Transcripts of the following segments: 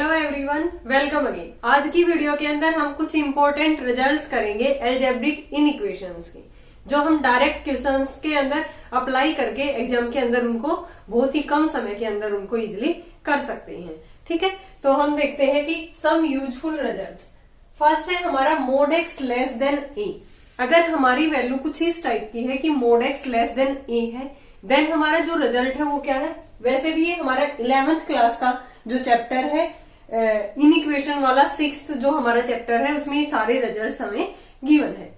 Hello everyone, welcome again. आज की video के अंदर हम कुछ इंपॉर्टेंट रिजल्ट्स करेंगे अलजेब्रिक इनइक्वेशंस के, जो हम डायरेक्ट क्वेश्चंस के अंदर अप्लाई करके एग्जाम के अंदर उनको बहुत ही कम समय के अंदर उनको इजिली कर सकते हैं। ठीक है, तो हम देखते हैं कि सम यूजफुल रिजल्ट्स। फर्स्ट है हमारा मोड एक्स लेस देन ए। अगर हमारी वैल्यू कुछ इस टाइप की है कि mode x less than a है, देन हमारा जो रिजल्ट है वो क्या है। वैसे भी ये हमारा 11th क्लास का जो चैप्टर है इनइक्वेशन वाला 6th जो हमारा चैप्टर है, उसमें ये सारे रिजल्ट्स हमें गिवन है।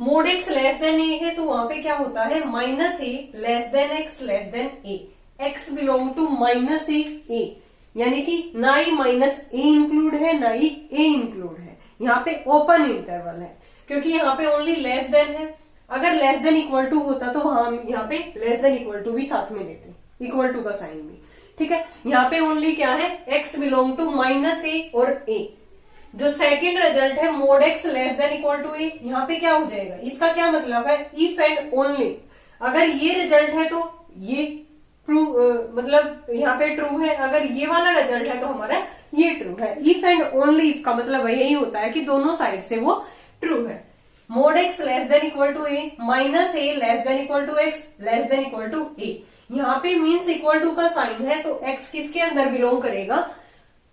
Mod x less than a है तो वहां पे क्या होता है, minus A less than x less than a, x belong to minus a, यानी कि ना ही माइनस ए इंक्लूड है ना ही ए इंक्लूड है। यहाँ पे ओपन इंटरवल है क्योंकि यहाँ पे ओनली लेस देन है। अगर लेस देन इक्वल टू होता तो हम यहाँ पे लेस देन इक्वल टू भी साथ में लेते, इक्वल टू का साइन भी। ठीक है, यहाँ पे ओनली क्या है, x belong to minus a और a। जो सेकंड रिजल्ट है mod x less than equal to a, यहाँ पे क्या हो जाएगा, इसका क्या मतलब है, इफ एंड ओनली। अगर ये रिजल्ट है तो ये ट्रू, मतलब यहाँ पे ट्रू है। अगर ये वाला रिजल्ट है तो हमारा ये ट्रू है। इफ एंड ओनली इफ का मतलब यही होता है कि दोनों साइड से वो ट्रू है। Mod x less than equal to a, minus A less than equal to x less than equal to a। यहाँ पे मीन्स इक्वल टू का साइन है तो x किसके अंदर बिलोंग करेगा,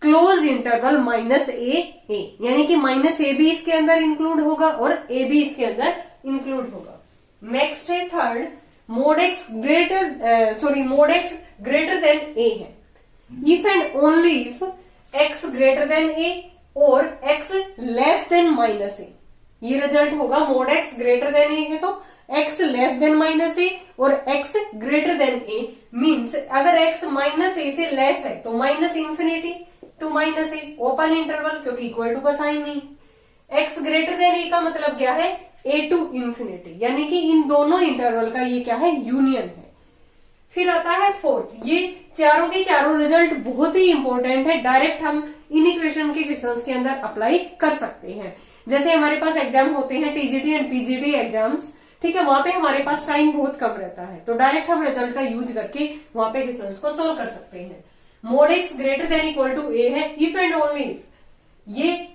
क्लोज इंटरवल माइनस ए, यानी कि माइनस ए भी इसके अंदर इंक्लूड होगा और a भी इसके अंदर इंक्लूड होगा। नेक्स्ट है third, mod x greater than a है। If and only if x greater than a और x less than minus a, ये रिजल्ट होगा। Mod x greater than a है तो x less than minus a और x greater than a, means अगर x minus a से less है तो minus infinity to minus a, open interval क्योंकि इक्वल टू का साइन नहीं। x ग्रेटर देन a का मतलब क्या है, a टू इंफिनिटी, यानी कि इन दोनों इंटरवल का ये क्या है, यूनियन है। फिर आता है फोर्थ, ये चारों के चारों रिजल्ट बहुत ही इंपॉर्टेंट है, डायरेक्ट हम इनइक्वेशन के क्वेश्चंस के अंदर अप्लाई कर सकते हैं। जैसे हमारे पास एग्जाम होते हैं टीजीटी एंड पीजीटी एग्जाम्स, ठीक है, वहां पे हमारे पास टाइम बहुत कम रहता है तो डायरेक्ट हम रिजल्ट का यूज करके वहां पे क्वेश्चंस को सोल्व कर सकते हैं। Mod x greater than equal to a है, इफ एंड ओनली इफ, ये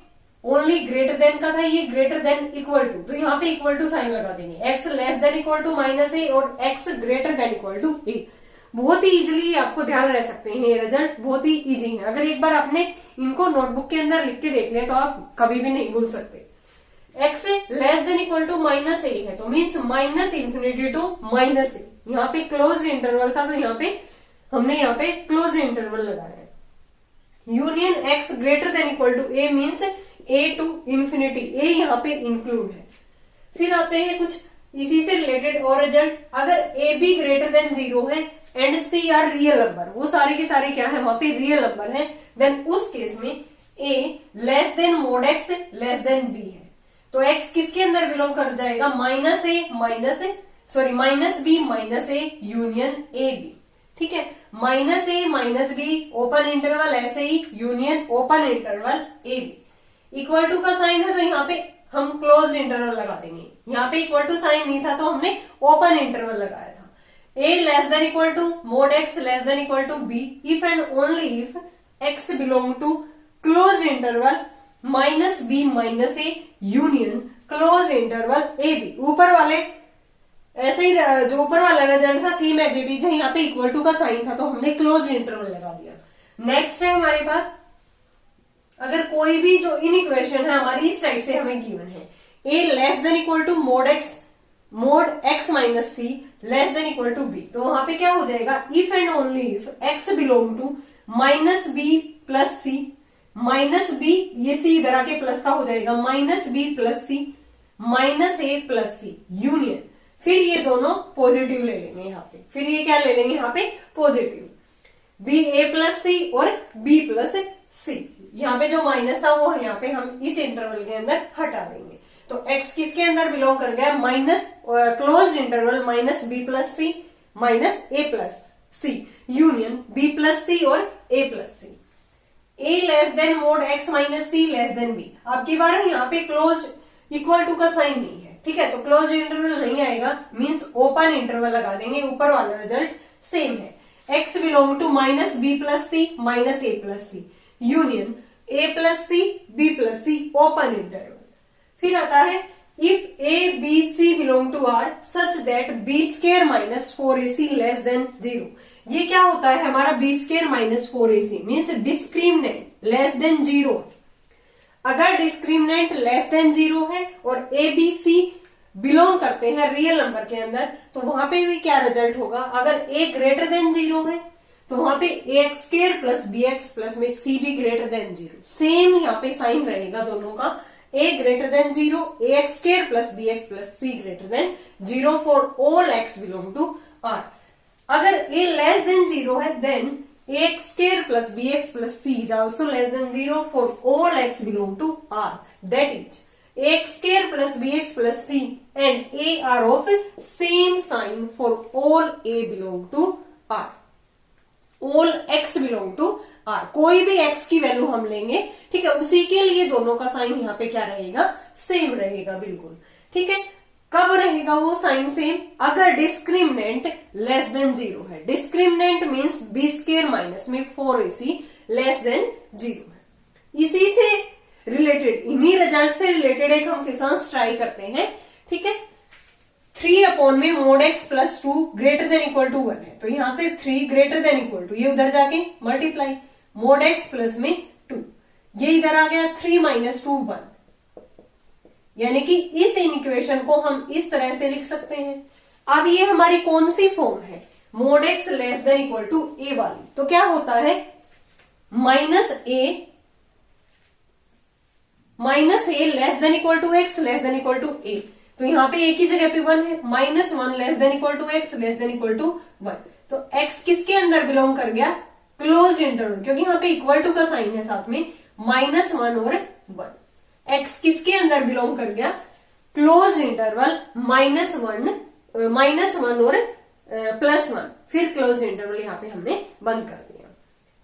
ओनली ग्रेटर देन का था, ये ग्रेटर देन इक्वल टू, तो यहाँ पे इक्वल टू साइन लगा देंगे। X less than equal to minus a और x greater than equal to a. बहुत ही इजिली आपको ध्यान रह सकते हैं, ये रिजल्ट बहुत ही इजी है। अगर एक बार आपने इनको नोटबुक के अंदर लिख के देख लिया तो आप कभी भी नहीं भूल सकते। x less than equal to minus a है तो means minus infinity to minus a. यहाँ पे क्लोज इंटरवल था तो यहाँ पे हमने यहाँ पे क्लोज इंटरवल लगाया है। Union x greater than equal to a means a to infinity, a यहाँ पे इंक्लूड है। फिर आते हैं कुछ इसी से रिलेटेड और रिजल्ट। अगर a भी ग्रेटर देन 0 है and c are real number, वो सारे के सारे क्या है, वहां पे रियल नंबर है, देन उस केस में a less than mod x less than b है। तो x किसके अंदर बिलोंग कर जाएगा, minus B minus A union A B. ठीक है, minus A minus B open interval ऐसे ही union open interval A B. Equal to का साइन है तो यहाँ पे हम क्लोज इंटरवल लगा देंगे। यहाँ पे इक्वल टू साइन नहीं था तो हमने ओपन इंटरवल लगाया था। a less than equal to mod x less than equal to b, if and only if x belong to close interval minus B minus A union close interval A b. ऊपर वाले ऐसे ही, जो ऊपर वाला result था same as it is है, यहाँ पे इक्वल टू का साइन था तो हमने क्लोज इंटरवल लगा दिया। नेक्स्ट है हमारे पास, अगर कोई भी जो इनइक्वेशन है हमारी इस टाइप से हमें गिवन है, a less than equal to mod x minus C less than equal to b, तो वहां पे क्या हो जाएगा, if and only if x belong to minus B plus C, minus b, ये सी इधर आके प्लस का हो जाएगा, माइनस बी प्लस सी माइनस ए प्लस सी यूनियन। फिर ये दोनों पॉजिटिव ले लेंगे यहाँ पे, फिर ये क्या ले लेंगे यहाँ पे, पॉजिटिव, बी ए प्लस सी और बी प्लस सी। यहाँ पे जो माइनस था वो यहाँ पे हम इस इंटरवल के अंदर हटा देंगे। तो x किसके अंदर बिलोंग कर गया, minus close interval minus B plus सी माइनस ए प्लस सी यूनियन बी प्लस सी और A plus C. a less than mod x minus C less than b। अब की बार यहाँ पे क्लोज इक्वल टू का साइन नहीं है, ठीक है, तो क्लोज इंटरवल नहीं आएगा, मींस ओपन इंटरवल लगा देंगे। ऊपर वाला रिजल्ट सेम है, x belong to minus B plus C minus A plus C union a plus C B plus C open interval. फिर आता है if a b c belong to R such that b square minus 4ac less than 0। ये क्या होता है हमारा b square minus 4ac means discriminant less than 0। अगर discriminant less than 0 है और a b c बिलोंग करते हैं रियल नंबर के अंदर, तो वहां पे भी क्या रिजल्ट होगा, अगर a ग्रेटर देन 0 है तो वहां पे ax square plus bx plus में c भी ग्रेटर देन 0। सेम यहाँ पे साइन रहेगा दोनों का, a greater than 0, ax square plus bx plus c greater than 0 for all x belong to R। अगर a लेस देन 0 है then ax square plus bx plus c is also less than 0 for all x belong to R। That is ax square plus bx plus c and a are of same sign for all a belong to R। all x belong to R, कोई भी x की value हम लेंगे, ठीक है, उसी के लिए दोनों का साइन यहाँ पे क्या रहेगा, सेम रहेगा बिल्कुल। ठीक है, कब रहेगा वो साइन सेम, अगर डिस्क्रिमिनेंट लेस देन 0 है। Discriminant means b square minus में 4ac लेस देन 0 है। इसी से रिलेटेड, इन्हीं रिजल्ट से रिलेटेड एक हम क्वेश्चन ट्राई करते हैं। ठीक है, 3 अपॉन में mod x plus 2 greater than equal to 1 है, तो यहां से 3 ग्रेटर देन इक्वल टू, ये उधर जाके मल्टीप्लाई मोड x प्लस में 2, ये इधर आ गया 3 माइनस 2 1, यानी कि इस इक्वेशन को हम इस तरह से लिख सकते हैं। अब ये हमारी कौन सी फॉर्म है, mod x less than equal to a वाली, तो क्या होता है minus A less than equal to x less than equal to A, तो यहाँ पे एक ही जगह पे 1 है, -1 less than equal to x less than equal to 1, तो x किसके अंदर बिलोंग कर गया, क्लोज्ड इंटरवल, क्योंकि यहाँ पे इक्वल टू का साइन है साथ में, -1 और 1। x किसके अंदर बिलोंग कर गया, क्लोज्ड इंटरवल -1 और +1, फिर क्लोज्ड इंटरवल यहाँ पे हमने बंद कर दिया।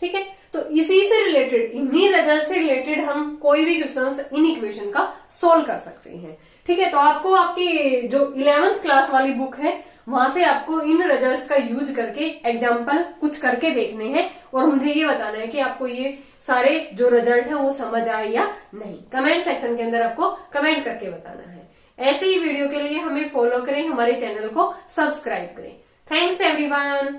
ठीक है, तो इसी से रिलेटेड, इन्हीं रिजल्ट से रिलेटेड हम कोई भी क्वेश्चन इन इक्वेशन का सोल्व कर सकते हैं। ठीक है, तो आपको आपकी जो 11th क्लास वाली बुक है वहां से आपको इन रिजल्ट्स का यूज करके एग्जाम्पल कुछ करके देखने हैं और मुझे ये बताना है कि आपको ये सारे जो रिजल्ट है वो समझ आए या नहीं। कमेंट सेक्शन के अंदर आपको कमेंट करके बताना है। ऐसे ही वीडियो के लिए हमें फॉलो करें, हमारे चैनल को सब्सक्राइब करें। Thanks everyone.